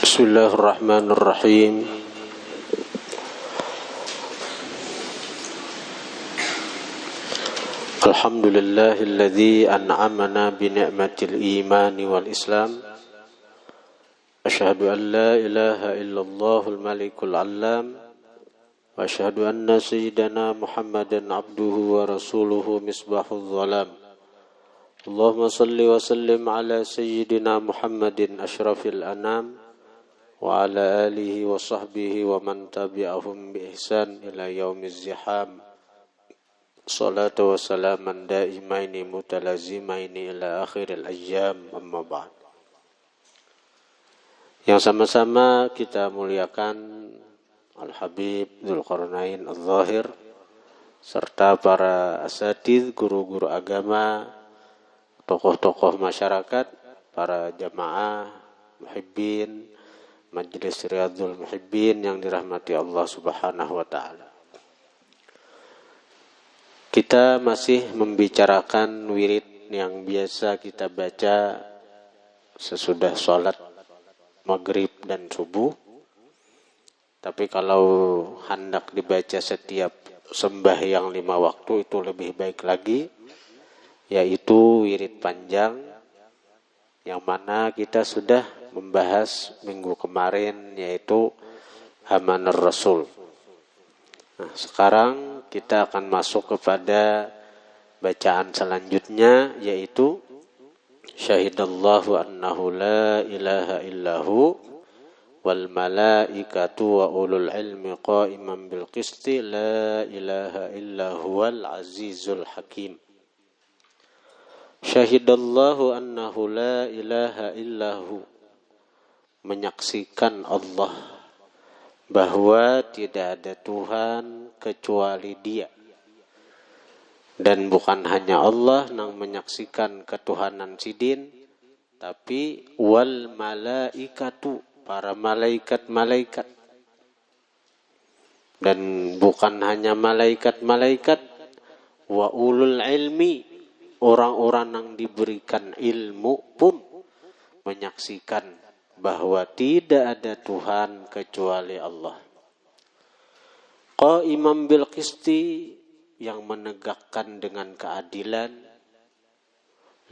Bismillahirrahmanirrahim. Alhamdulillahilladzi an'amana bi ni'matil imani wal islam. Asyhadu an la ilaha illallahul malikul allam. Wa asyhadu anna sayyidana Muhammadan abduhu wa rasuluhu misbahul zalam. Allahumma salli wa sallim ala sayyidina Muhammadin asyrafil anam. Wa ala alihi wa sahbihi wa man tabi'ahum bi ihsan ila yaumiz ziham. Salatu wa salaman daimaini mutalazimaini ila akhiril ayyam, amma ba'd. Yang sama-sama kita muliakan Al-Habib Dzulqarnain Adz-Dzahir serta para asatidz, guru-guru agama, tokoh-tokoh masyarakat, para jamaah muhibbin Majelis Riyadhul Muhibbin yang dirahmati Allah Subhanahu wa taala. Kita masih membicarakan wirid yang biasa kita baca sesudah sholat maghrib dan subuh. Tapi kalau hendak dibaca setiap sembahyang 5 waktu itu lebih baik lagi, yaitu wirid panjang yang mana kita sudah membahas minggu kemarin, yaitu Amanur Rasul. Nah, sekarang kita akan masuk kepada bacaan selanjutnya, yaitu Syahidallahu annahu la ilaha illahu wal malaikatu wa ulul ilmi qa'iman bil qisti la ilaha illahu wal azizul hakim. Syahidallahu annahu la ilaha illahu, menyaksikan Allah bahwa tidak ada Tuhan kecuali Dia. Dan bukan hanya Allah yang menyaksikan ketuhanan sidin, tapi wal malaikatu, para malaikat-malaikat. Dan bukan hanya malaikat-malaikat, wa ulul ilmi, orang-orang yang diberikan ilmu pun menyaksikan bahwa tidak ada Tuhan kecuali Allah. Qa'iman bil qisti, yang menegakkan dengan keadilan.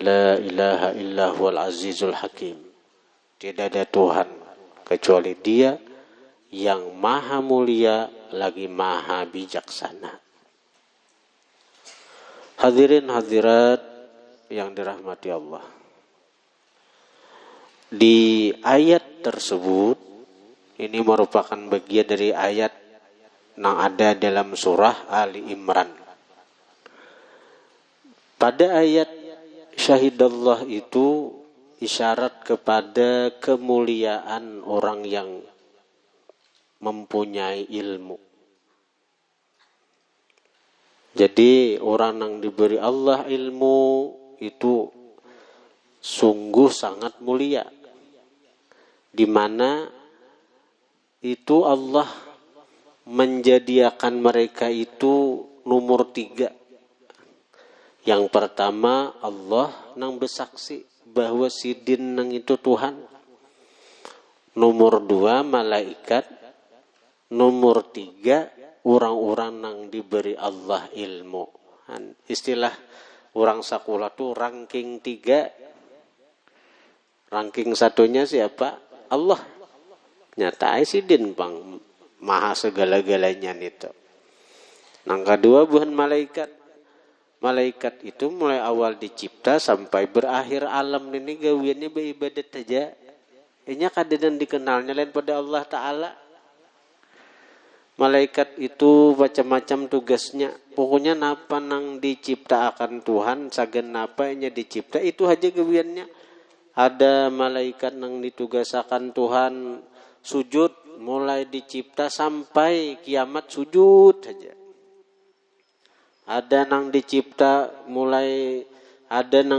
La ilaha illahu al azizul hakim, tidak ada Tuhan kecuali Dia yang maha mulia lagi maha bijaksana. Hadirin hadirat yang dirahmati Allah. Di ayat tersebut, ini merupakan bagian dari ayat yang ada dalam surah Ali Imran. Pada ayat Syahidallah itu isyarat kepada kemuliaan orang yang mempunyai ilmu. Jadi orang yang diberi Allah ilmu itu sungguh sangat mulia, di mana itu Allah menjadikan mereka itu nomor 3. Yang pertama, Allah yang bersaksi bahwa sidin nang itu Tuhan. Nomor 2, malaikat. Nomor 3, orang-orang yang diberi Allah ilmu. Istilah orang sekolah tuh ranking 3. Ranking 1-nya siapa? Allah. Nyata sidin bang, maha segala-galanya itu. Yang kedua bukan malaikat. Malaikat itu mulai awal dicipta sampai berakhir alam ini gawiannya beribadat aja. Ini kadang dikenalnya lain pada Allah Ta'ala. Malaikat itu macam-macam tugasnya. Pokoknya napa nang diciptakan Tuhan, sagen napa nya dicipta, itu aja gawiannya. Ada malaikat yang ditugasakan Tuhan sujud, mulai dicipta sampai kiamat sujud saja. Ada yang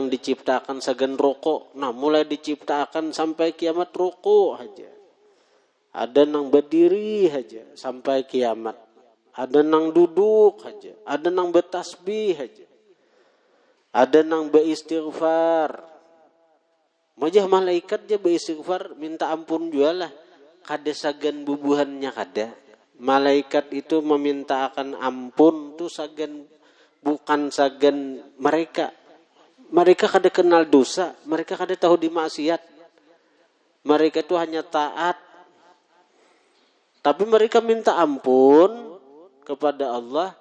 diciptakan segan rokok, nah mulai diciptakan sampai kiamat rokok saja. Ada yang berdiri saja sampai kiamat. Ada yang duduk saja, ada yang bertasbih saja. Ada yang beristighfar. Majah malaikat je beristighfar, minta ampun jualah. kada sagan bubuhannya kada. Malaikat itu meminta akan ampun tu sagan, bukan sagan mereka. Mereka kada kenal dosa, mereka kada tahu di maksiat. Mereka itu hanya taat. Tapi mereka minta ampun kepada Allah.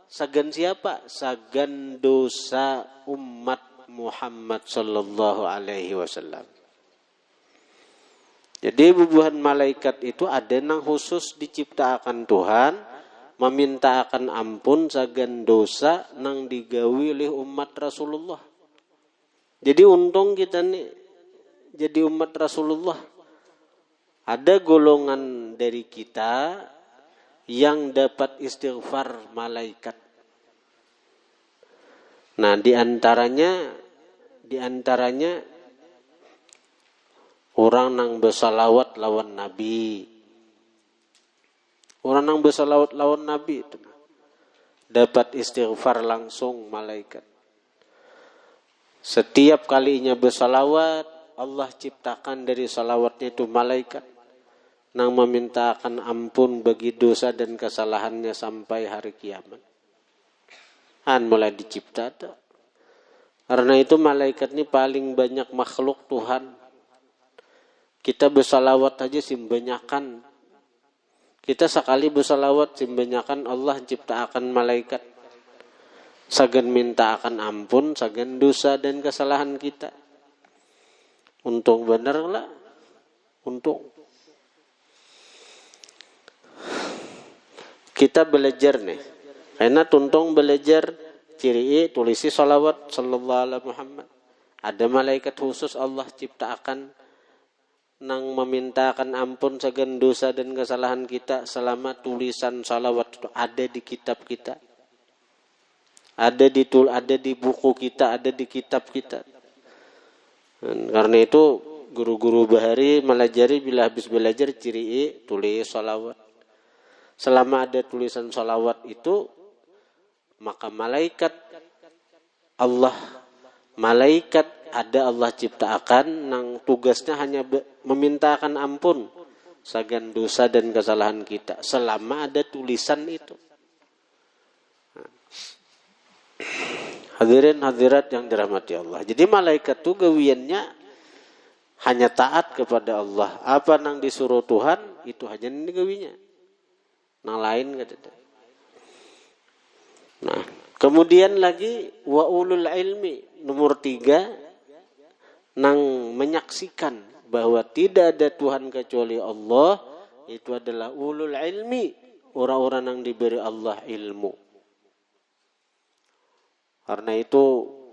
Sagan siapa? Sagan dosa umat Muhammad sallallahu alaihi wasallam. Jadi bubuhan malaikat itu ada nang khusus diciptakan Tuhan, meminta akan ampun sagan dosa nang digawi oleh umat Rasulullah. Jadi untung kita nih jadi umat Rasulullah. Ada golongan dari kita yang dapat istighfar malaikat. Nah, di antaranya orang nang bersalawat lawan Nabi. Orang nang bersalawat lawan Nabi itu dapat istighfar langsung malaikat. Setiap kalinya bersalawat, Allah ciptakan dari salawatnya itu malaikat nang memintakan ampun bagi dosa dan kesalahannya sampai hari kiamat. Mulai dicipta tuh. Karena itu malaikat ini paling banyak makhluk Tuhan. Kita bersalawat aja simbanyakan. Kita sekali bersalawat simbanyakan Allah ciptakan malaikat. Sagan minta akan ampun, sagan dosa dan kesalahan kita. Untung bener lah. Untung. Kita belajar nih. Karena tuntung belajar ciri tulisi salawat sallallahu alaihi Muhammad. Ada malaikat khusus Allah ciptakan nang memintakan ampun sagan dosa dan kesalahan kita selama tulisan salawat itu ada di kitab kita. Ada di buku kita, ada di kitab kita. Dan karena itu guru-guru bahari melajari bila habis belajar ciri tulis salawat. Selama ada tulisan salawat itu maka malaikat ada Allah ciptakan nang tugasnya hanya memintakan ampun sagan dosa dan kesalahan kita selama ada tulisan itu. Hadirin hadirat yang dirahmati Allah. Jadi malaikat itu gawiannya hanya taat kepada Allah. Apa nang disuruh Tuhan itu hanya ini gawinya. Nang lain kata. Nah, kemudian lagi wa ulul ilmi nomor 3 nang menyaksikan bahwa tidak ada Tuhan kecuali Allah, itu adalah ulul ilmi, orang-orang yang diberi Allah ilmu. Karena itu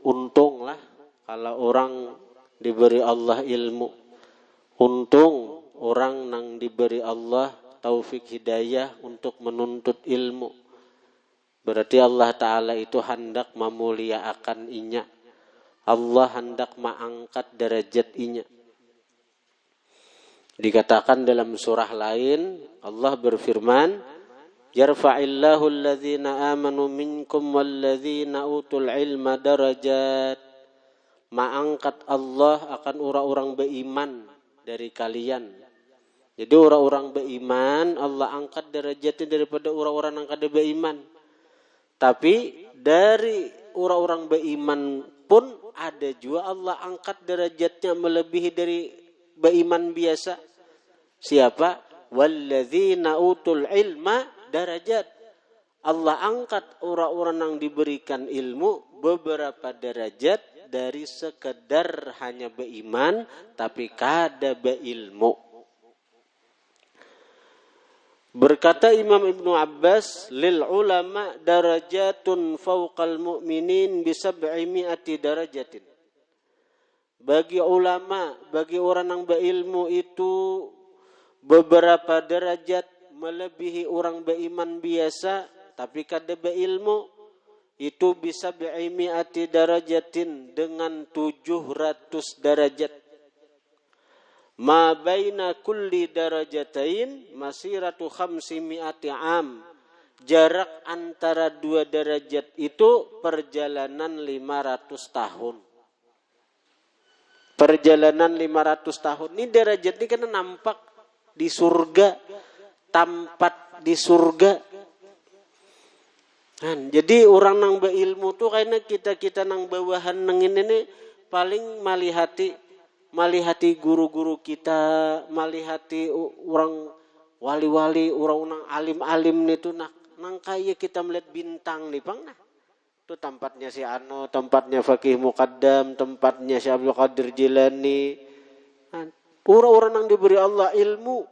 untunglah kalau orang diberi Allah ilmu. Untung orang yang diberi Allah taufik hidayah untuk menuntut ilmu. Berarti Allah Ta'ala itu hendak memuliakan inya. Allah hendak mengangkat derajat inya. Dikatakan dalam surah lain, Allah berfirman, yarfa'illahu alladhina amanu minkum walladhina utul ilma darajat. Mengangkat Allah akan orang-orang beriman dari kalian. Jadi orang-orang beriman Allah angkat derajatnya daripada orang-orang yang kada beriman. Tapi dari orang-orang beriman pun ada juga Allah angkat derajatnya melebihi dari beriman biasa. Siapa? Walladzina utul ilma darajat. Allah angkat orang-orang yang diberikan ilmu beberapa derajat dari sekedar hanya beriman tapi kada berilmu. Berkata Imam Ibnu Abbas, lil ulama darajatun fawqal mu'minin bi 700 darajatin. Bagi ulama, bagi orang yang berilmu itu beberapa derajat melebihi orang beriman biasa tapi kada berilmu, itu bisa 700 darajatin dengan 700 derajat. Ma baina kulli darajatain masiratu 500 am. Jarak antara dua derajat itu perjalanan 500 tahun. Perjalanan 500 tahun. Ini derajat ini kan nampak. di surga, tempat di surga. Jadi orang nang berilmu tuh karena kita nang bawahan nang ini paling malihati guru-guru kita, malihati orang wali-wali, orang alim-alim itu nang kaya kita melihat bintang nih bang. Nah, itu tempatnya si Ano, tempatnya Fakih Muqaddam, tempatnya si Abdul Qadir Jilani. Orang-orang yang diberi Allah ilmu.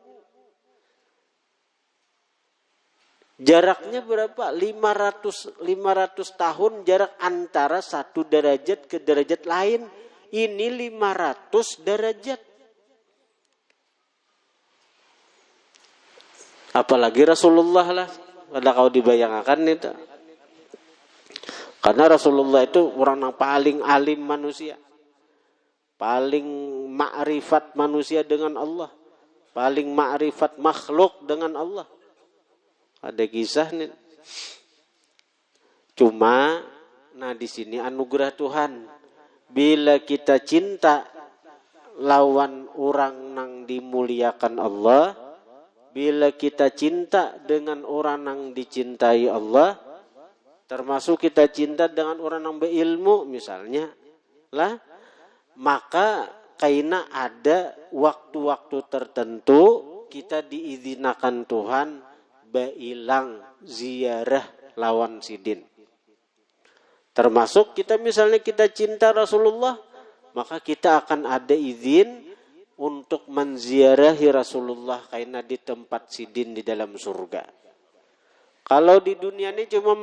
Jaraknya berapa? 500 tahun jarak antara satu derajat ke derajat lain. Ini 500 derajat. Apalagi Rasulullah lah. Ada kau dibayangkan itu. Karena Rasulullah itu orang yang paling alim manusia. Paling ma'rifat manusia dengan Allah. Paling ma'rifat makhluk dengan Allah. Ada kisah nih. Cuma, di sini anugerah Tuhan. Bila kita cinta lawan orang yang dimuliakan Allah, bila kita cinta dengan orang yang dicintai Allah, termasuk kita cinta dengan orang yang berilmu misalnya, maka karena ada waktu-waktu tertentu kita diizinakan Tuhan bailang ziarah lawan sidin. Termasuk kita misalnya kita cinta Rasulullah, maka kita akan ada izin untuk menziarahi Rasulullah karena di tempat sidin di dalam surga. Kalau di dunia ini cuma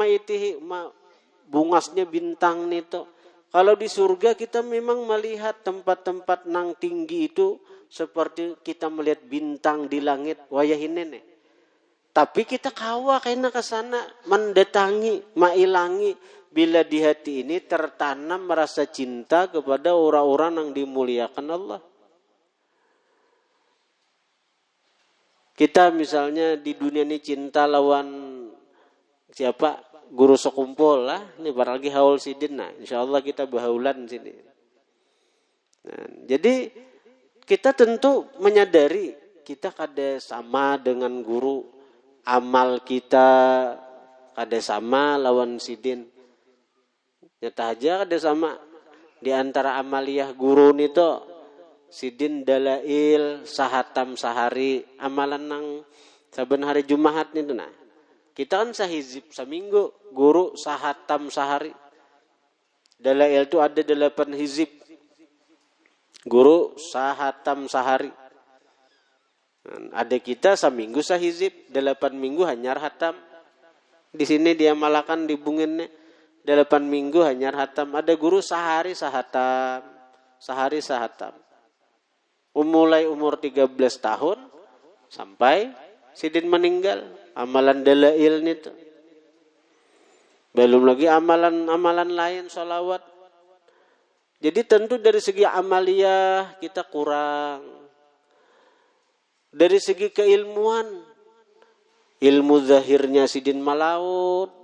bungasnya bintang itu. Kalau di surga kita memang melihat tempat-tempat nang tinggi itu seperti kita melihat bintang di langit wayahin nih. Tapi kita kawa kena ke sana mendatangi, mailangi bila di hati ini tertanam merasa cinta kepada orang-orang yang dimuliakan Allah. Kita misalnya di dunia ini cinta lawan siapa? Guru sekumpul lah. Ini barangkali haul sidin. Nah, insyaallah kita bahaulan sini. Nah, jadi kita tentu menyadari kita kada sama dengan guru. Amal kita kada sama lawan sidin. Nyata aja kada sama. Di antara amaliyah guru nito sidin dalail sahatam sahari. Amalan nang saben hari Jumat nih nah. Kita kan sahizib seminggu, guru sahatam sahari. Dalail itu ada 8 hizib. Guru sahatam sahari. Ada kita seminggu sahizib, 8 minggu hanyar hatam. Di sini dia malakan di bunginnya 8 minggu hanyar hatam. Ada guru sehari sahatam, sehari sahatam. Mulai umur 13 tahun sampai sidin meninggal. Amalan dalail itu. Belum lagi amalan lain, sholawat. Jadi tentu dari segi amaliyah kita kurang. Dari segi keilmuan, ilmu zahirnya sidin malaut.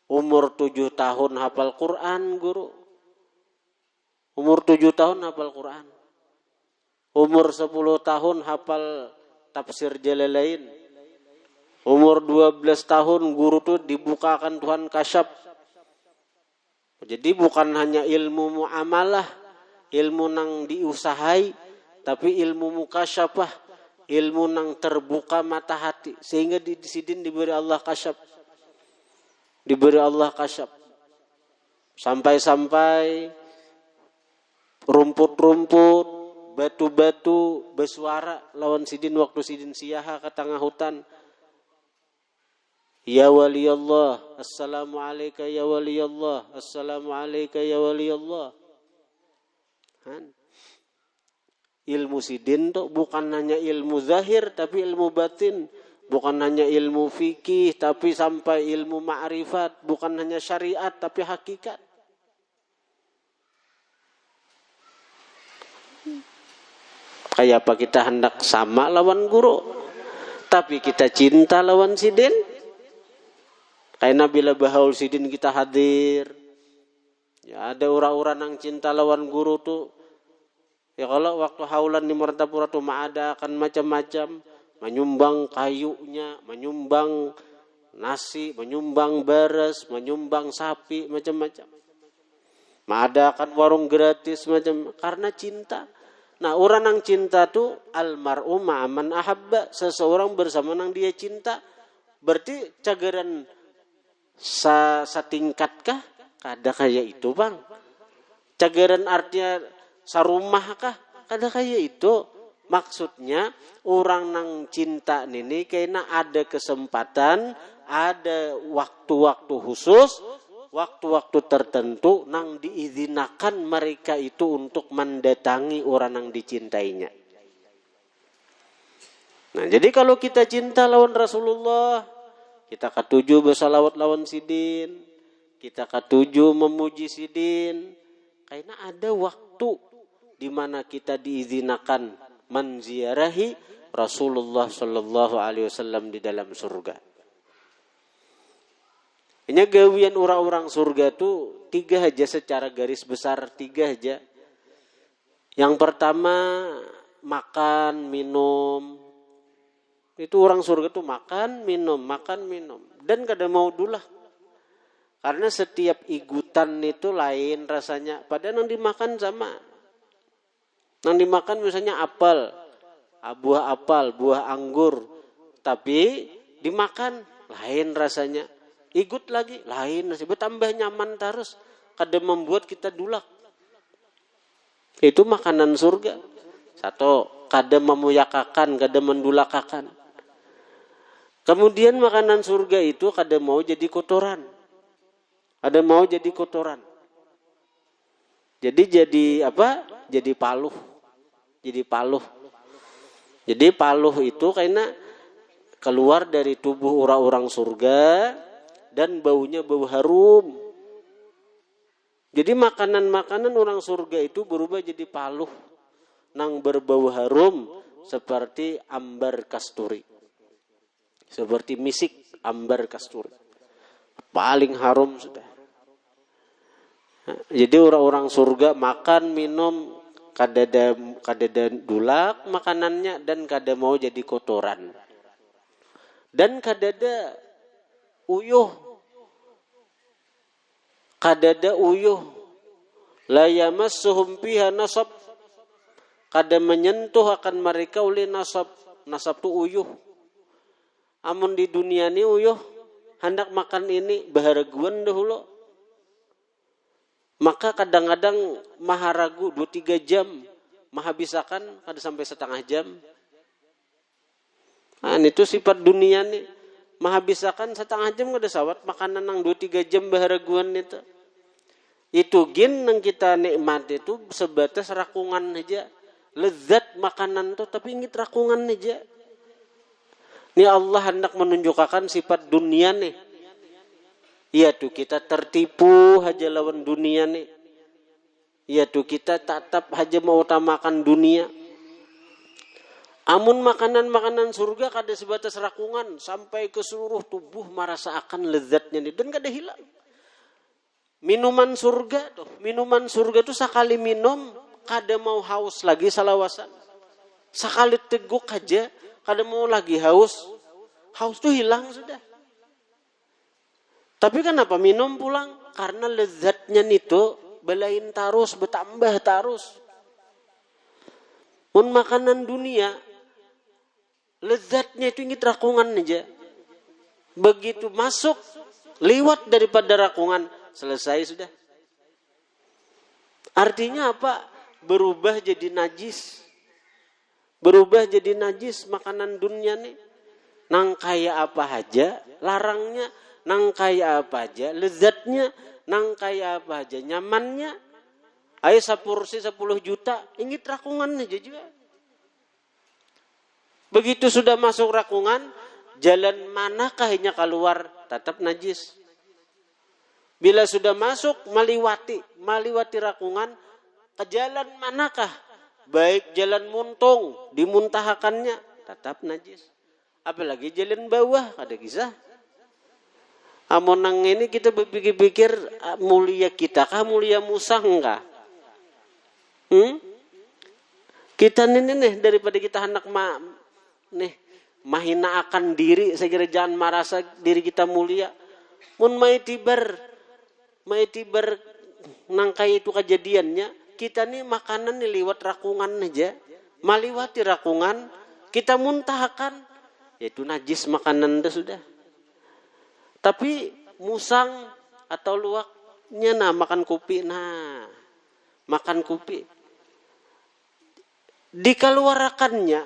Umur 7 tahun hafal Quran guru. Umur 7 tahun hafal Quran. Umur 10 tahun hafal tafsir Jalalain. Umur 12 tahun guru tuh dibukakan Tuhan kasyaf. Jadi bukan hanya ilmu muamalah, ilmu nang diusahai, tapi ilmu mukasyafah, ilmu nang terbuka mata hati. Sehingga di sidin diberi Allah kasyaf. Diberi Allah kasyaf. Sampai-sampai rumput-rumput, batu-batu bersuara lawan sidin waktu sidin siaha ke tengah hutan. Ya wali Allah, assalamu alayka ya wali Allah, assalamu alayka ya wali Allah. Ilmu sidin tuh bukan hanya ilmu zahir tapi ilmu batin. Bukan hanya ilmu fikih tapi sampai ilmu ma'rifat. Bukan hanya syariat tapi hakikat. Kayak apa kita hendak sama lawan guru. Tapi kita cinta lawan sidin. Karena bila bahaul sidin kita hadir. Ya ada orang-orang yang cinta lawan guru tuh. Ya kalau waktu haulan di Martapura tuh ada akan macam-macam, menyumbang kayunya, menyumbang nasi, menyumbang beras, menyumbang sapi, macam-macam. Mengadakan warung gratis macam karena cinta. Nah, orang yang cinta tuh almar'u ma'aman ahabba, seseorang bersama yang dia cinta. Berarti cagaran satingkatkah? Kada kayak itu, Bang. Cagaran artinya sarumahkah? Kada kayak itu. Maksudnya orang nang cinta ini kayaknya ada kesempatan, ada waktu-waktu khusus, waktu-waktu tertentu nang diizinakan mereka itu untuk mendatangi orang yang dicintainya. Nah, jadi kalau kita cinta lawan Rasulullah, kita ketujuh bersalawat lawan sidin, kita ketujuh memuji sidin, karena ada waktu di mana kita diizinakan menziarahi Rasulullah sallallahu alaihi wasallam di dalam surga. Hanya gawian orang-orang surga tuh 3 aja secara garis besar, 3 aja. Yang pertama makan, minum. Itu orang surga tuh makan, minum. Dan kada mau dulah. Karena setiap igutan itu lain rasanya. Padahal yang dimakan sama. Yang dimakan misalnya apel, buah apel, buah anggur. Tapi dimakan lain rasanya. Igut lagi lain nasi bertambah nyaman terus kada membuat kita dulak. Itu makanan surga. Satu, kada memuyakakan, kada mendulakakan. Kemudian makanan surga itu kada mau jadi kotoran. Ada mau jadi kotoran. Jadi apa? Jadi paluh. Jadi paluh itu karena keluar dari tubuh orang-orang surga. Dan baunya bau harum. Jadi makanan-makanan orang surga itu berubah jadi paluh. Nang berbau harum seperti ambar kasturi. Seperti misik ambar kasturi. Paling harum sudah. Jadi orang-orang surga makan, minum, kadada dulak makanannya dan kada mau jadi kotoran. Dan kadada uyuh. Kadada uyuh, la yamassuhum fiha nasab, kada menyentuh akan mereka oleh nasab. Nasab tu uyuh. Amun di dunia ni uyuh, hendak makan ini baharaguan dahulu. Maka kadang-kadang maha ragu 2-3 jam, menghabiskan kada sampai setengah jam. Nah, itu sifat dunia ni. Menghabiskan setengah jam kada sawat makanan nang 2-3 jam baharaguan itu. Itu gin nang kita nikmati itu sebatas rakungan aja. Lezat makanan tuh tapi ingit rakungan aja. Ni Allah hendak menunjukkan sifat dunia nih. Iya tuh kita tertipu aja lawan dunia nih. Iya tuh kita tetap aja mau utamakan dunia. Amun makanan-makanan surga kada sebatas rakungan sampai ke seluruh tubuh merasakan lezatnya nih dan kada hilang. Minuman surga tuh sekali minum kada mau haus lagi salawasan. Sekali teguk aja kada mau lagi haus. Haus tuh hilang sudah. Tapi kenapa minum pulang? Karena lezatnya itu belain terus, bertambah terus. Mun makanan dunia lezatnya itu ingin rakungan aja. Begitu masuk, lewat daripada rakungan, selesai sudah. Artinya apa? Berubah jadi najis. Berubah jadi najis makanan dunia nih. Nang kaya apa aja, larangnya. Nang kaya apa aja, lezatnya. Nang kaya apa aja, nyamannya. Ayo sepursi 10 juta, ingin rakungan aja juga. Begitu sudah masuk rakungan, jalan manakah hanya keluar tetap najis. Bila sudah masuk meliwati rakungan, ke jalan manakah? Baik jalan muntung, dimuntahakannya tetap najis. Apalagi jalan bawah, ada kisah. Amun nang ini kita berpikir-pikir mulia kita kah mulia Musa enggak? Kita nih daripada kita hendak mahina akan diri, saya kira jangan merasa diri kita mulia. Mun mai tibar nangkai itu kejadiannya, kita nih makanan nih liwat rakungan aja, maliwati rakungan, kita muntahkan, yaitu najis makanan dah sudah. Tapi musang atau luwaknya makan kopi, makan kopi. Dikeluarkannya,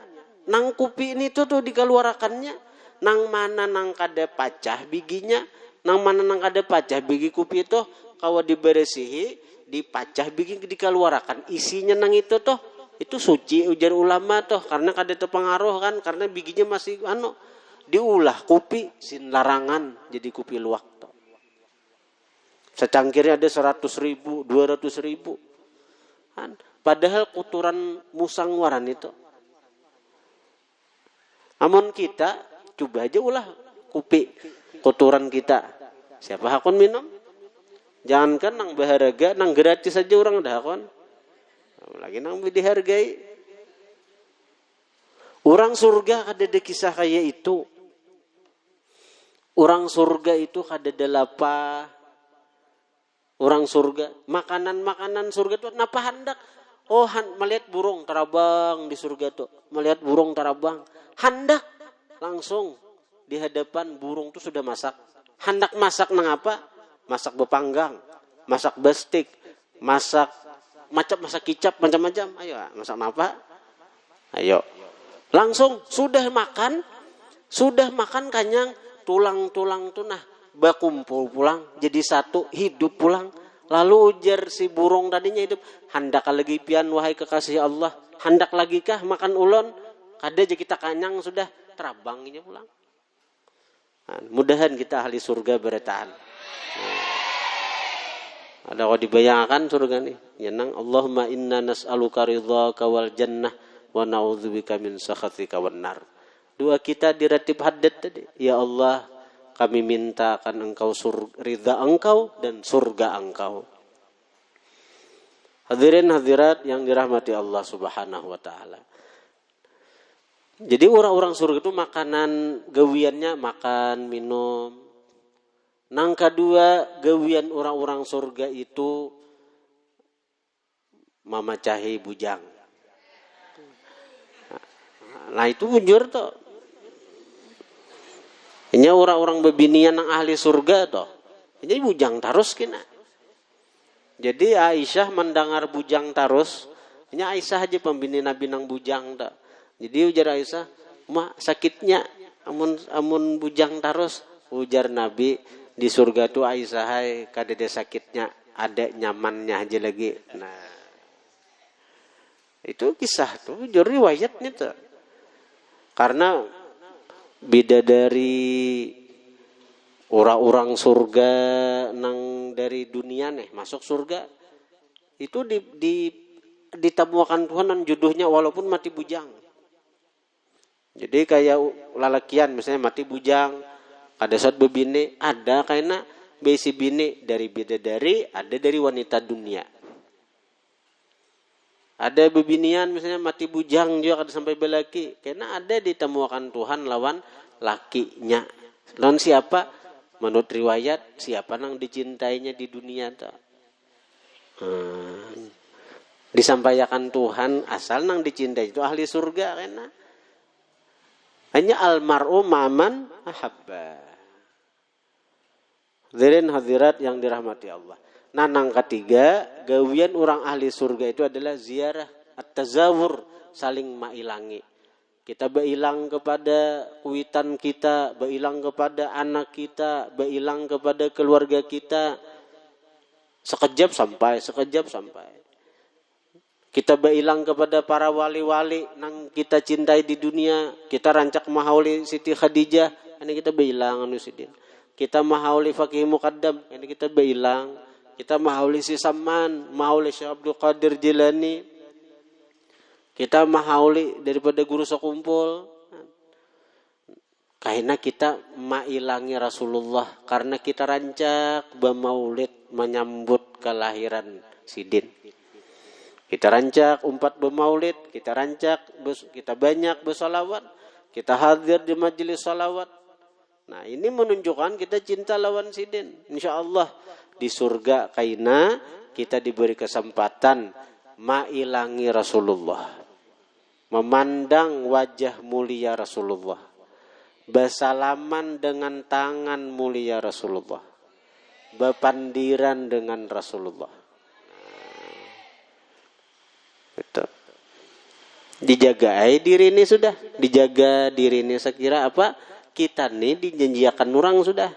nang kopi ini tuh dikeluarkannya, nang mana nang kada pacah biginya, nang mana nang kada pacah bigi kopi itu, kalau diberesihi, dipacah bigi dikeluarkan, isinya nang itu tuh, itu suci ujar ulama tuh, karena kada terpengaruh kan, karena biginya masih diulah kopi sin larangan jadi kopi luwak tuh. Secangkirnya ada 100.000, 200.000 kan. Padahal kotoran musang waran itu. Amun kita coba aja ulah kopi kotoran kita. Siapa hakon minum? Jangankan nang berharga, nang gratis saja orang dah hakon. Lagi nang dihargai. Orang surga ada kisah kayak itu. Orang surga itu kada dalapa. Orang surga, makanan surga itu napa hendak? Melihat burung tarabang di surga tuh. Melihat burung tarabang, hendak langsung di hadapan burung tuh sudah masak. Hendak masak nang apa? Masak bepanggang, masak bestik, masak kicap macam-macam. Ayo, masak napa? Ayo. Langsung sudah makan kanyang, tulang-tulang tuh bakumpul pulang jadi satu, hidup pulang. Lalu ujar si burung tadinya hidup, hendak lagi pian wahai kekasih Allah, hendak lagi kah makan ulon? Kada aja kita kanyang sudah terabangnya pulang. Mudahan kita ahli surga bertahan. Ada kau dibayangkan surga nih. Yenang Allahumma inna nas'aluka ridhaka wal jannah wa na'udzubika min sakhatika wan nar. Doa kita diratib haddad tadi. Ya Allah, kami minta akan engkau ridha engkau dan surga engkau. Hadirin hadirat yang dirahmati Allah Subhanahu wa taala. Jadi orang-orang surga itu makanan gawiannya makan, minum. Nang kedua gawian orang-orang surga itu mamacahi bujang. Nah itu bujur tuh. Ini orang-orang bebinian yang ahli surga toh. Ini bujang tarus kena. Jadi Aisyah mendengar bujang tarus. Ini Aisyah aja pembini Nabi nang bujang toh. Jadi ujar Aisyah, "Mak sakitnya amun bujang tarus." Ujar Nabi, di surga tuh Aisyah hai kada ada sakitnya, ada nyamannya aja lagi. Nah. Itu kisah tuh, jadi riwayatnya tuh. Karena bidadari orang-orang surga nang dari dunia nih masuk surga itu ditabuakan Tuhan dan jodohnya walaupun mati bujang. Jadi kayak lalakian misalnya mati bujang, ada saat bebini, ada karena besi bini dari bidadari, ada dari wanita dunia. Ada bebinian misalnya mati bujang juga ada sampai belaki. Karena ada ditemukan Tuhan lawan lakinya. Lawan siapa? Menurut riwayat siapa nang dicintainya di dunia tuh. Disampaikan Tuhan asal nang dicintai itu ahli surga karena hanya almar'u ma'man ahabba. Hadirin hadirat yang dirahmati Allah. Nah, nang ketiga, gawian orang ahli surga itu adalah ziarah at-tazawur, saling mailangi. Kita bailang kepada kuitan kita, bailang kepada anak kita, bailang kepada keluarga kita. Sekejap sampai. Kita bailang kepada para wali-wali nang kita cintai di dunia. Kita rancak mahauli Siti Khadijah, ini kita bailang anu sidin. Kita mahauli Faqih Muqaddam, ini kita bailang. Kita mahauli si Saman, mahauli Syekh Abdul Qadir Jilani. Kita mahauli daripada guru sekumpul. Karena kita mailangi Rasulullah. Karena kita rancak bermaulid menyambut kelahiran sidin. Kita rancak umpat bermaulid, kita rancak, kita banyak bersolawat, kita hadir di majelis solawat. Nah ini menunjukkan kita cinta lawan sidin. Insya Allah di surga kaina kita diberi kesempatan mailangi Rasulullah, memandang wajah mulia Rasulullah, bersalaman dengan tangan mulia Rasulullah, berpandiran dengan Rasulullah. Itu. Dijaga diri ini sudah, dijaga diri ini sekira apa? Kita nih dijanjikan orang sudah.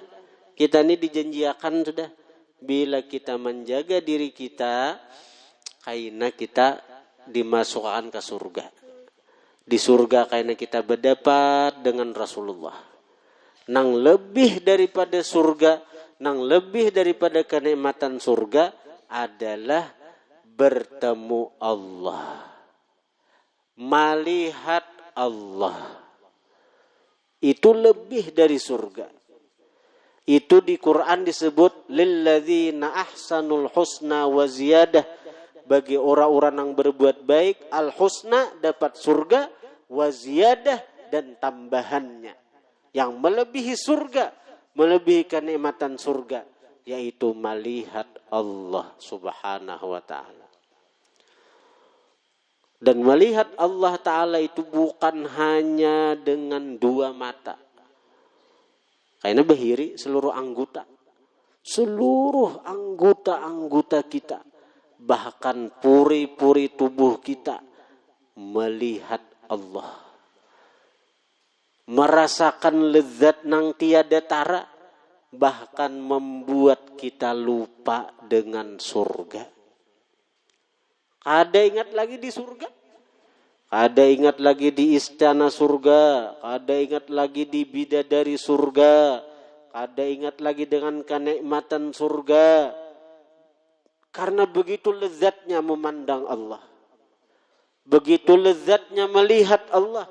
Kita nih dijanjikan sudah. Bila kita menjaga diri kita, kaina kita dimasukkan ke surga. Di surga kaina kita berdapat dengan Rasulullah. Nang lebih daripada surga, nang lebih daripada kenikmatan surga adalah bertemu Allah. Melihat Allah. Itu lebih dari surga. Itu di Quran disebut lilladzina ahsanul husna wa ziyadah. Bagi orang-orang yang berbuat baik, al husna dapat surga, wa ziyadah dan tambahannya. Yang melebihi surga, melebihi kenikmatan surga, yaitu melihat Allah Subhanahu wa taala. Dan melihat Allah Ta'ala itu bukan hanya dengan dua mata. Karena bahiri seluruh anggota. Seluruh anggota-anggota kita. Bahkan puri-puri tubuh kita. Melihat Allah. Merasakan lezat nang tiada tara. Bahkan membuat kita lupa dengan surga. Ada ingat lagi di surga? Ada ingat lagi di istana surga? Ada ingat lagi di bidadari surga? Ada ingat lagi dengan kenikmatan surga? Karena begitu lezatnya memandang Allah. Begitu lezatnya melihat Allah.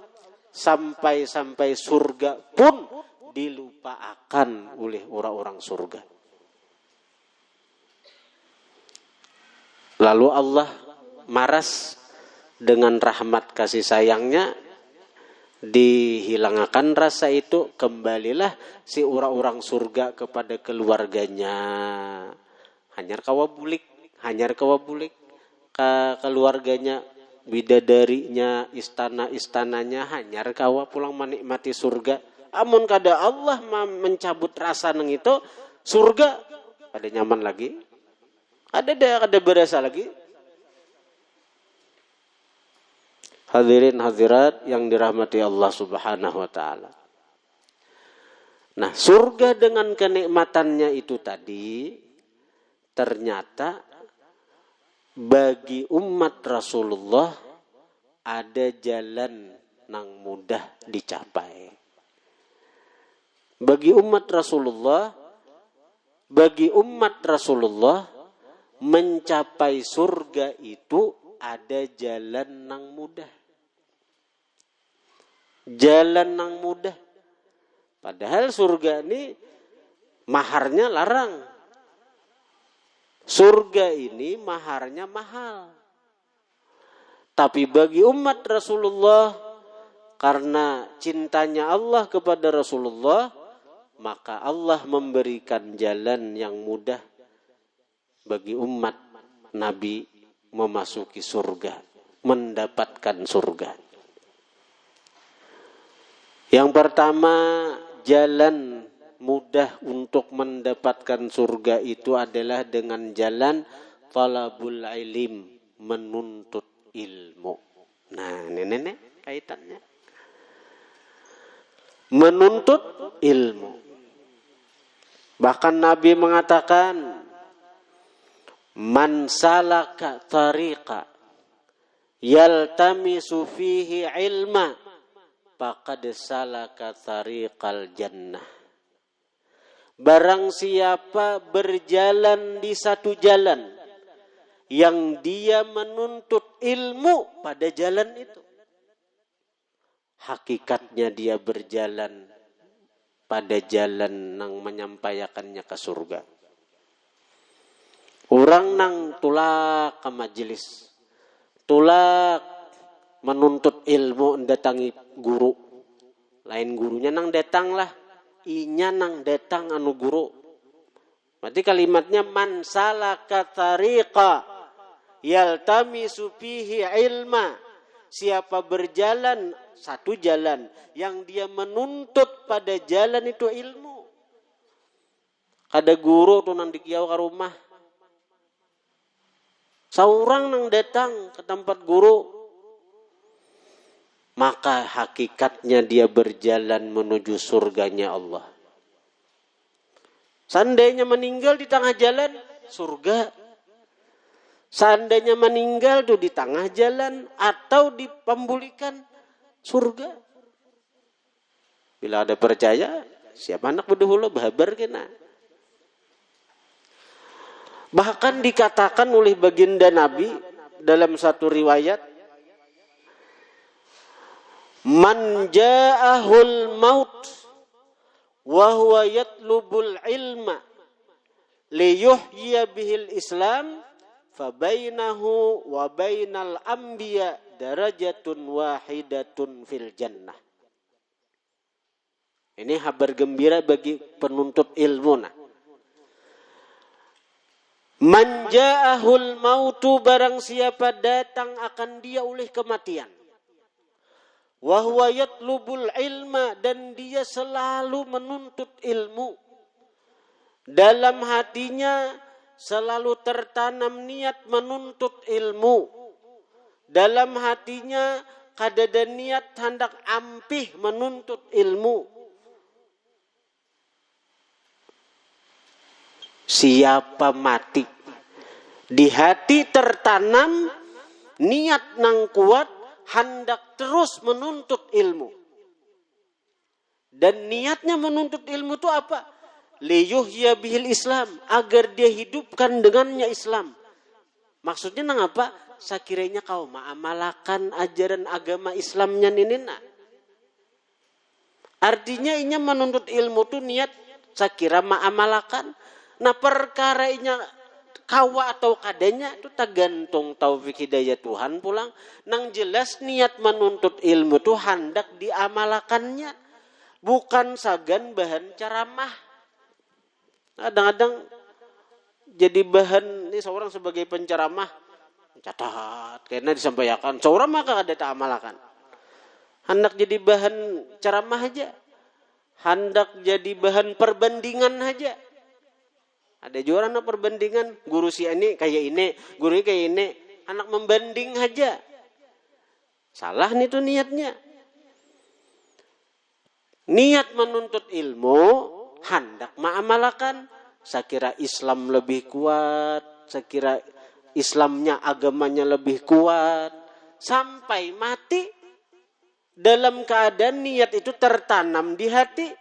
Sampai-sampai surga pun dilupakan oleh orang-orang surga. Lalu Allah maras dengan rahmat kasih sayangnya, dihilangkan rasa itu, kembalilah si orang-orang surga kepada keluarganya. Hanyar kawabulik ke keluarganya, bidadarinya, istana-istananya, hanyar kawa pulang menikmati surga. Amun kada Allah mencabut rasa nang itu, surga ada nyaman lagi, ada berasa lagi. Hadirin hadirat yang dirahmati Allah Subhanahu wa taala. Nah, surga dengan kenikmatannya itu tadi ternyata bagi umat Rasulullah ada jalan yang mudah dicapai. Bagi umat Rasulullah mencapai surga itu ada jalan yang mudah. Jalan yang mudah. Padahal surga ini maharnya larang. Surga ini maharnya mahal. Tapi bagi umat Rasulullah, karena cintanya Allah kepada Rasulullah, maka Allah memberikan jalan yang mudah bagi umat Nabi memasuki surga, mendapatkan surga. Yang pertama, jalan mudah untuk mendapatkan surga itu adalah dengan jalan talabul ilim, menuntut ilmu. Nah, ini kaitannya. Menuntut ilmu. Bahkan Nabi mengatakan, man salaka tariqa yaltamisu fihi ilma faqad salaka tariqal jannah. Barang siapa berjalan di satu jalan yang dia menuntut ilmu pada jalan itu, hakikatnya dia berjalan pada jalan yang menyampaikannya ke surga. Orang nang tulak ke majelis, tulak menuntut ilmu datangi guru. Lain gurunya nang datang lah. Inya nang datang anu guru. Berarti kalimatnya man salaka tariqa yaltamisu fihi ilma. Siapa berjalan satu jalan yang dia menuntut pada jalan itu ilmu. Kada guru tuh nang dikiau ke rumah. Seorang nang datang ke tempat guru. Maka hakikatnya dia berjalan menuju surganya Allah. Seandainya meninggal di tengah jalan, surga. Seandainya meninggal tuh di tengah jalan atau di pembulikan, surga. Bila ada percaya, siapa anak berdahulu bahabar kena. Bahkan dikatakan oleh baginda Nabi dalam satu riwayat, man ja'ahul maut wa huwa yatlubul ilma liyuhyiya bihil Islam fabainahu wa bainal anbiya darajatun wahidatun fil jannah. Ini kabar gembira bagi penuntut ilmu. Man ja'ahul mautu, barang siapa datang akan dia oleh kematian. Wa huwa yatlubul ilma, dan dia selalu menuntut ilmu. Dalam hatinya selalu tertanam niat menuntut ilmu. Dalam hatinya kadada niat hendak ampih menuntut ilmu. Siapa mati di hati tertanam niat nang kuat hendak terus menuntut ilmu. Dan niatnya menuntut ilmu itu apa? Liyuhya bihil Islam, agar dia hidupkan dengannya Islam. Maksudnya nang apa? Sakiranya kau ma'amalakan ajaran agama Islamnya ninina. Artinya inya menuntut ilmu tu niat sakira ma'amalakan. Nah perkara inya kawa atau kadanya itu tergantung taufik hidayah Tuhan pulang. Nang jelas niat menuntut ilmu tu hendak diamalakannya. Bukan sagan bahan ceramah. Kadang-kadang jadi bahan ini seorang sebagai penceramah catat karena disampaikan seorang maka ada tak amalakan. Hendak jadi bahan ceramah aja, hendak jadi bahan perbandingan aja. Ada juga anak perbandingan, guru si ini kayak ini, guru ini kayak ini, anak membanding aja. Salah nih tuh niatnya. Niat menuntut ilmu hendak ma'amalakan. Saya kira Islam lebih kuat. Saya kira Islamnya, agamanya lebih kuat. Sampai mati dalam keadaan niat itu tertanam di hati.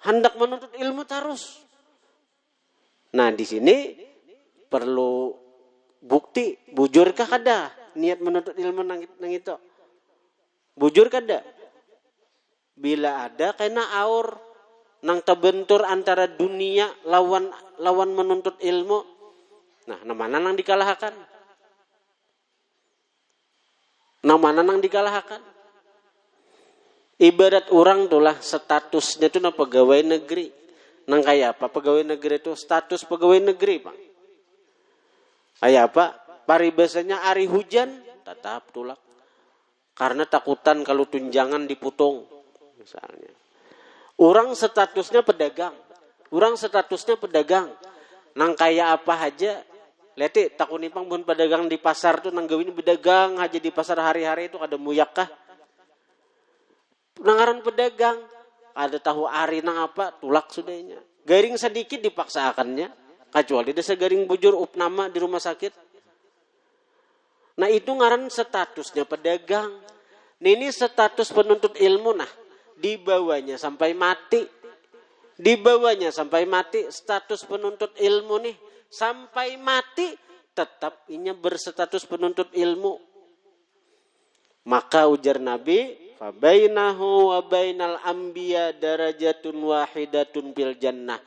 Hendak menuntut ilmu terus. Nah di sini perlu bukti. Bujurkah kada niat menuntut ilmu nang itu? Bujur kada? Bila ada kena aur nang terbentur antara dunia lawan menuntut ilmu. Nah, mana nang dikalahkan? Mana nang dikalahkan? Ibarat orang tulah statusnya itu pegawai negeri. Nang kayak apa? Pegawai negeri itu status pegawai negeri, Pak. Kayak apa? Paribasanya hari hujan tetap tulak. Karena takutan kalau tunjangan diputung misalnya. Orang statusnya pedagang. Nang kayak apa aja. Leti takunipang pun pedagang di pasar tuh nang gawin pedagang aja di pasar hari-hari itu ada muyak kah? Nangaran pedagang ada tahu hari nang apa tulak sudahnya. Garing sedikit dipaksakannya. Kecuali desa garing bujur upnama di rumah sakit. Nah itu ngaran statusnya pedagang. Nah, ini status penuntut ilmu nah. Dibawanya sampai mati. Status penuntut ilmu nih. Sampai mati tetap inya berstatus penuntut ilmu. Maka ujar Nabi, fabainahu wa bainal anbiya darajatun wahidatun fil jannah.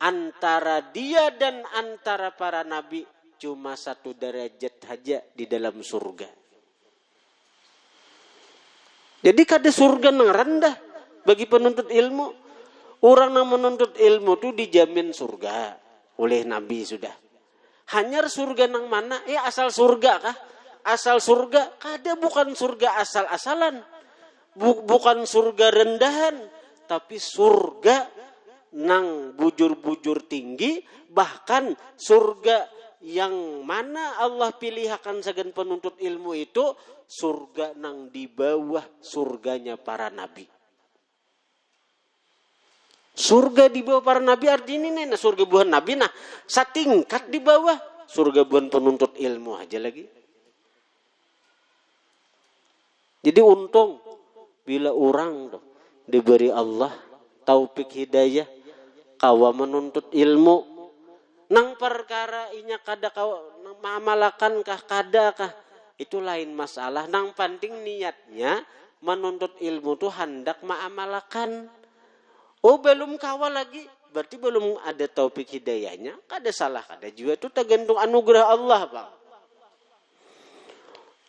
Antara dia dan antara para nabi cuma 1 derajat saja di dalam surga. Jadi kada surga nang rendah bagi penuntut ilmu. Orang yang menuntut ilmu itu dijamin surga oleh Nabi sudah. Hanya surga nang mana? Ya asal surga kah? Asal surga? Kada, bukan surga asal-asalan. Bukan surga rendahan. Tapi surga nang bujur-bujur tinggi. Bahkan surga yang mana Allah pilihakan segan penuntut ilmu itu. Surga nang di bawah surganya para nabi. Surga di bawah para nabi artinya ini nah surga buah nabi nah setingkat di bawah surga buah penuntut ilmu aja lagi. Jadi untung bila orang tuh diberi Allah taufik hidayah kawa menuntut ilmu nang perkara inya kada kawa mamalakan kah kada kah itu lain masalah. Nang penting niatnya menuntut ilmu tuh hendak maamalakan. Oh belum kawal lagi, berarti belum ada taufik hidayahnya. Kada salah, kada juga itu tergantung anugerah Allah, Pak.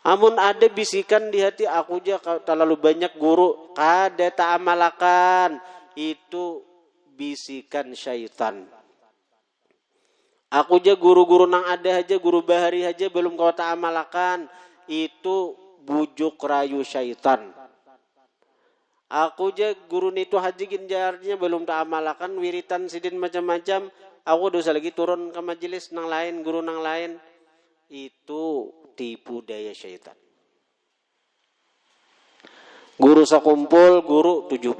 Amun ada bisikan di hati aku aja terlalu banyak guru, kada ta'amalakan. Itu bisikan syaitan. Aku aja guru-guru nang ada aja, guru bahari aja belum kau ta'amalakan. Itu bujuk rayu syaitan. Aku aja guru itu haji ginjarnya belum tak amalakan wiritan sidin macam-macam. Aku dosa lagi turun ke majelis nang lain, guru nang lain. Itu tipu daya syaitan. Guru sakumpul, guru 70.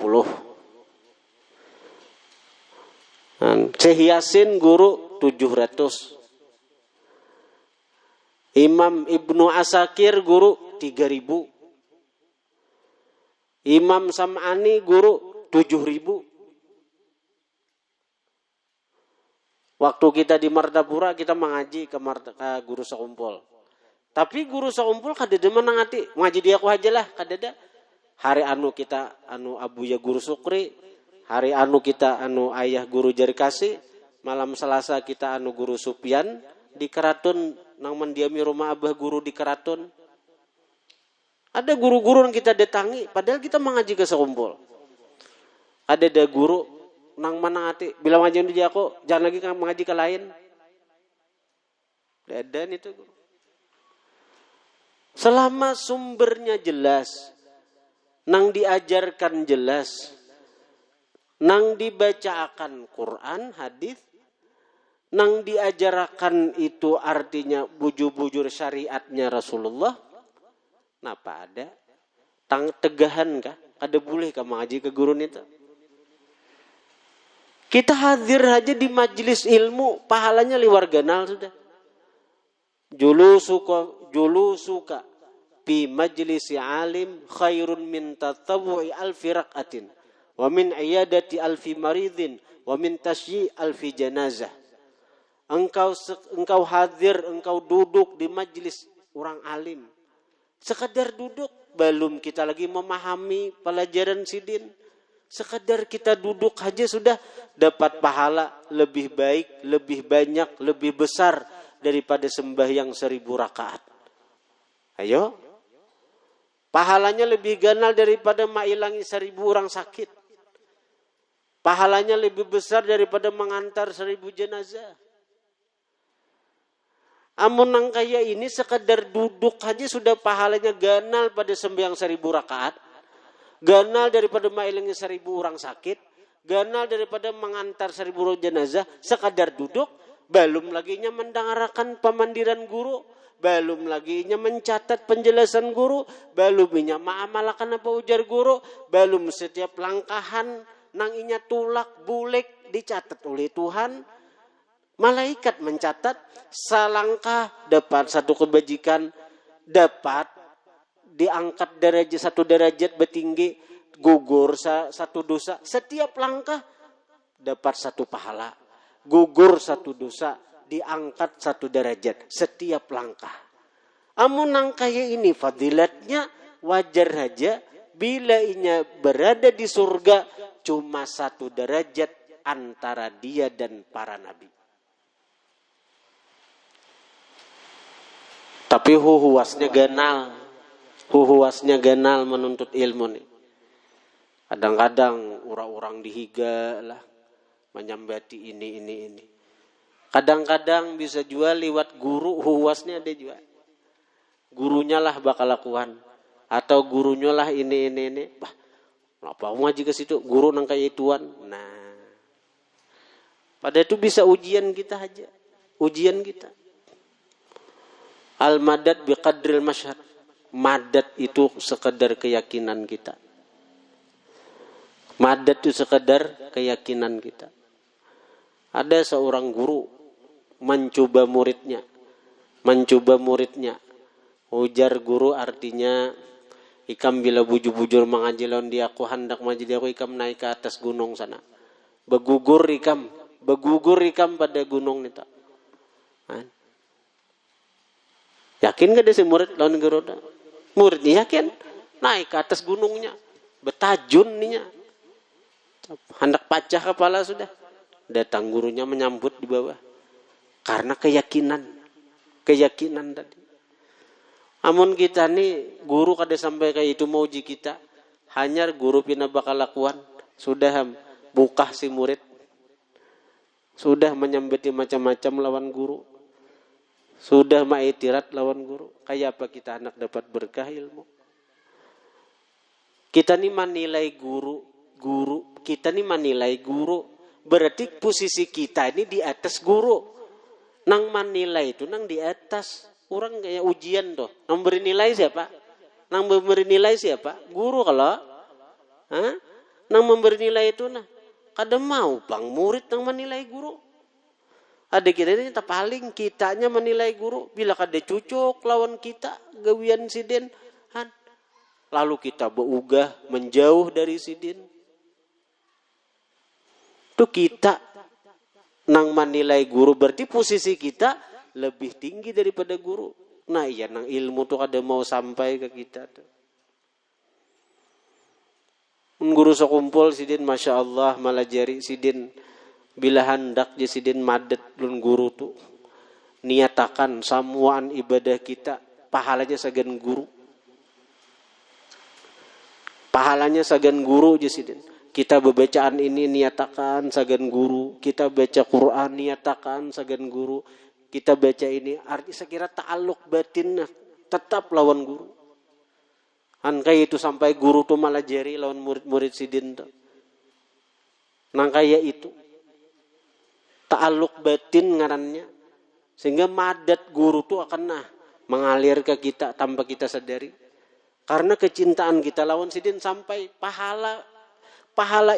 Syekh Yasin guru 700. Imam Ibnu Asakir guru 3000. Imam Sam'ani guru 7.000. Waktu kita di Martapura kita mengaji ke guru sakumpul. Tapi guru sakumpul kada demen ngati ngaji dia aku aja lah kada ada. Hari anu kita anu abuya guru Sukri, hari anu kita anu ayah guru Jarikasi, malam Selasa kita anu guru Supyan di Keraton nang mendiami rumah abah guru di Keraton. Ada guru-guru yang kita datangi, padahal kita mengaji ke sekumpul. Ada guru nang mana ngati, bilang ngaji dia aku, jangan lagi mengaji ke lain. Dan itu. Selama sumbernya jelas, nang diajarkan jelas, nang dibacakan Quran, hadis, nang diajarkan itu artinya bujur-bujur syariatnya Rasulullah. Napa ada? Tegahan kah? Kada boleh kah mengaji ke guru itu? Kita hadir aja di majelis ilmu, pahalanya liwar ganal sudah. Julusuka fi majlisi alim khairun min tatawwu'i alfi raqatin wa min iyadati alfi maridin wa min tasyi alfi janazah. Engkau hadir, engkau duduk di majelis orang alim. Sekadar duduk, belum kita lagi memahami pelajaran sidin. Sekadar kita duduk aja sudah dapat pahala lebih baik, lebih banyak, lebih besar daripada sembahyang 1000 rakaat. Ayo. Pahalanya lebih ganal daripada mailangi 1000 orang sakit. Pahalanya lebih besar daripada mengantar 1000 jenazah. Amun nang kaya ini sekadar duduk aja sudah pahalanya ganal pada sembahyang 1000 rakaat. Ganal daripada mailangi 1000 orang sakit. Ganal daripada mengantar 1000 jenazah. Sekadar duduk. Belum laginya mendengarkan pemandiran guru. Belum laginya mencatat penjelasan guru. Belum inya maamalakan apa ujar guru. Belum setiap langkahan nang inya tulak bulik dicatat oleh Tuhan. Malaikat mencatat selangkah dapat satu kebajikan, dapat diangkat derajat 1 derajat bertinggi, gugur 1 dosa. Setiap langkah dapat 1 pahala, gugur 1 dosa, diangkat 1 derajat setiap langkah. Amun nang kaya ini fadilatnya wajar aja bila inya berada di surga cuma 1 derajat antara dia dan para nabi. Tapi huhuasnya ganal. Huhuasnya ganal menuntut ilmu nih. Kadang-kadang orang-orang dihiga lah. Menyambati ini. Kadang-kadang bisa jual lewat guru, huhuasnya ada juga. Gurunya lah bakal lakukan. Atau gurunya lah ini. Bah, kenapa ngaji ke situ? Guru nang kayak ituan. Nah, pada itu bisa ujian kita aja. Ujian kita. Al-madad biqadril masyhad. Madad itu sekedar keyakinan kita. Madad itu sekedar keyakinan kita. Ada seorang guru mencoba muridnya. Ujar guru artinya, ikam bila bujur-bujur mengaji lawan dia, aku hendak mengaji dia, aku ikam naik ke atas gunung sana. Begugur ikam pada gunung itu. Yakin gak ada si murid lawan guru? Muridnya yakin, naik ke atas gunungnya, betajun ninya, hendak pecah kepala sudah. Datang gurunya menyambut di bawah. Karena keyakinan tadi. Amun kita nih guru kada sampai kayak itu mau uji kita, hanya guru pina bakal lakuan, sudah buka si murid, sudah menyambeti macam-macam lawan guru, sudah maitirat lawan guru. Kayak apa kita anak dapat berkah ilmu? Kita nih menilai guru, kita nih menilai guru, berarti posisi kita ini di atas guru. Nang menilai itu nang di atas. Orang kayak ujian tuh. Nang beri nilai siapa? Guru kalau. Nang memberi nilai itu nah. Kada mau bang murid nang menilai guru. Ada kita ini paling kitanya menilai guru. Bila kada cucuk lawan kita gawian sidin. Lalu kita berugah menjauh dari sidin. Itu kita nang menilai guru. Berarti posisi kita lebih tinggi daripada guru. Nah iya, nang ilmu tuh kada mau sampai ke kita tuh. Guru sekumpul sidin, masya Allah malajari sidin. Bila hendak je sidin madet lun guru tuh. Niatakan samuan ibadah kita, pahalanya sagan guru. Pahalanya sagan guru je sidin. Kita bebacaan ini niatakan sagan guru. Kita baca Quran niatakan sagan guru. Kita baca ini, arti sekira ta'aluk batinnya tetap lawan guru. Kayak itu sampai guru tuh malah jari lawan murid-murid sidin tuh. Nang kayak itu. Ta'aluk batin ngarannya. Sehingga madat guru tuh akan mengalir ke kita tanpa kita sadari. Karena kecintaan kita lawan sidin sampai pahala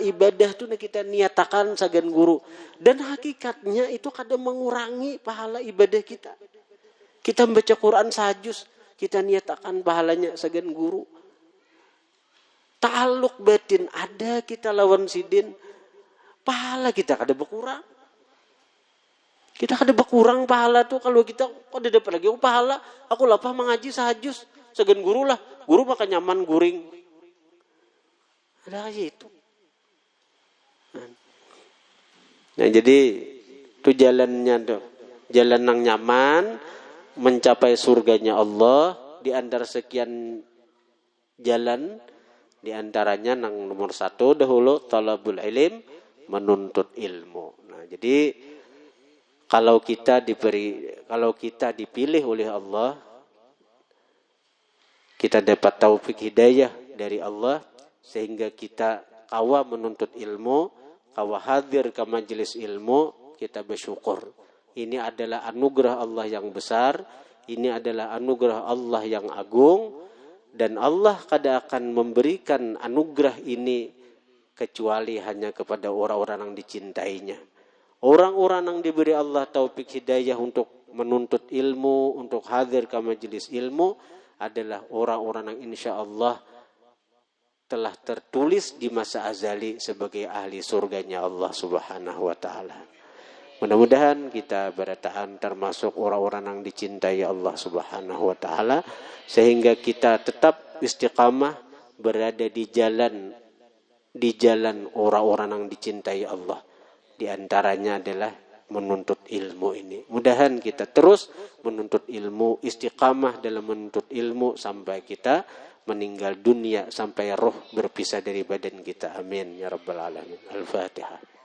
ibadah tuh kita niatakan sagan guru. Dan hakikatnya itu kadang mengurangi pahala ibadah kita. Kita membaca Quran sajus, kita niatakan pahalanya sagan guru. Ta'aluk batin ada kita lawan sidin, pahala kita kada berkurang. Kita kada berkurang pahala tuh kalau kita kada dapat lagi pahala. Aku lapah mengaji sajus sagan guru lah. Guru maka nyaman guring. Ada aja itu. Nah jadi itu jalannya tuh. Jalan yang nyaman mencapai surganya Allah di antara sekian jalan, di antaranya yang nomor 1 dahulu talabul ilm, menuntut ilmu. Nah, jadi kalau kita dipilih oleh Allah, kita dapat taufik hidayah dari Allah sehingga kita kawa menuntut ilmu, kawa hadir ke majelis ilmu, kita bersyukur. Ini adalah anugerah Allah yang besar, ini adalah anugerah Allah yang agung, dan Allah kada akan memberikan anugerah ini kecuali hanya kepada orang-orang yang dicintainya. Orang-orang yang diberi Allah taufik hidayah untuk menuntut ilmu, untuk hadir ke majelis ilmu, adalah orang-orang yang insya Allah telah tertulis di masa azali sebagai ahli surganya Allah Subhanahu wa ta'ala. Mudah-mudahan kita berataan termasuk orang-orang yang dicintai Allah Subhanahu wa ta'ala, sehingga kita tetap istiqamah berada di jalan orang-orang yang dicintai Allah. Di antaranya adalah menuntut ilmu ini. Mudahan kita terus menuntut ilmu, istiqamah dalam menuntut ilmu sampai kita meninggal dunia, sampai roh berpisah dari badan kita. Amin ya rabbal alamin. Al-Fatihah.